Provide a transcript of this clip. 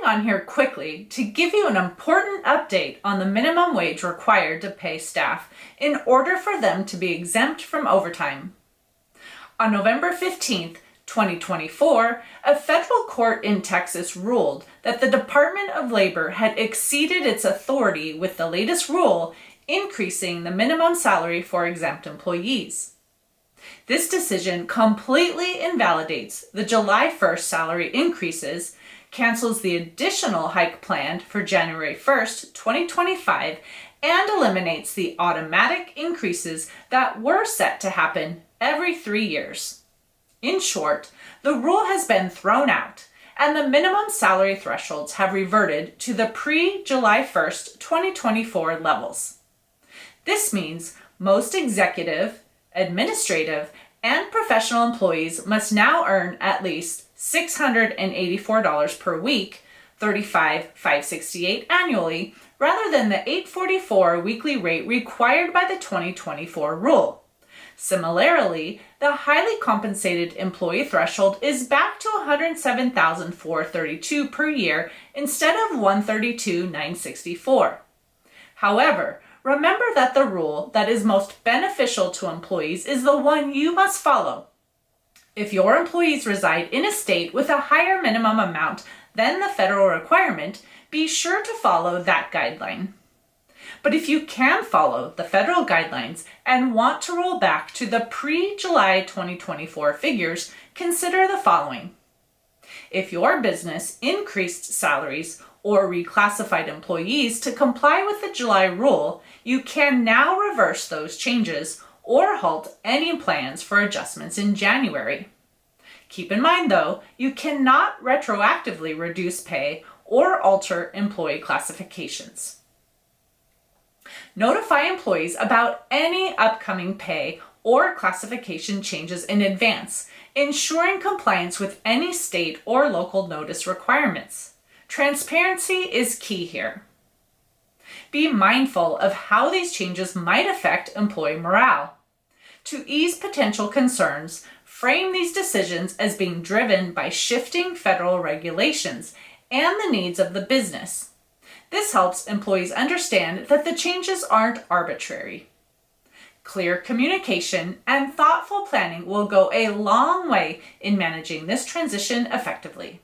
on here quickly to give you an important update on the minimum wage required to pay staff in order for them to be exempt from overtime. On November 15th, 2024, a federal court in Texas ruled that the Department of Labor had exceeded its authority with the latest rule, increasing the minimum salary for exempt employees. This decision completely invalidates the July 1st salary increases, cancels the additional hike planned for January 1st, 2025, and eliminates the automatic increases that were set to happen every 3 years. In short, the rule has been thrown out, and the minimum salary thresholds have reverted to the pre-July 1st, 2024 levels. This means most executive, administrative, and professional employees must now earn at least $684 per week, $35,568 annually, rather than the $844 weekly rate required by the 2024 rule. Similarly, the highly compensated employee threshold is back to $107,432 per year instead of $132,964. However, remember that the rule that is most beneficial to employees is the one you must follow. If your employees reside in a state with a higher minimum amount than the federal requirement, be sure to follow that guideline. But if you can follow the federal guidelines and want to roll back to the pre-July 2024 figures, consider the following. If your business increased salaries or reclassified employees to comply with the July rule, you can now reverse those changes or halt any plans for adjustments in January. Keep in mind, though, you cannot retroactively reduce pay or alter employee classifications. Notify employees about any upcoming pay or classification changes in advance, ensuring compliance with any state or local notice requirements. Transparency is key here. Be mindful of how these changes might affect employee morale. To ease potential concerns, frame these decisions as being driven by shifting federal regulations and the needs of the business. This helps employees understand that the changes aren't arbitrary. Clear communication and thoughtful planning will go a long way in managing this transition effectively.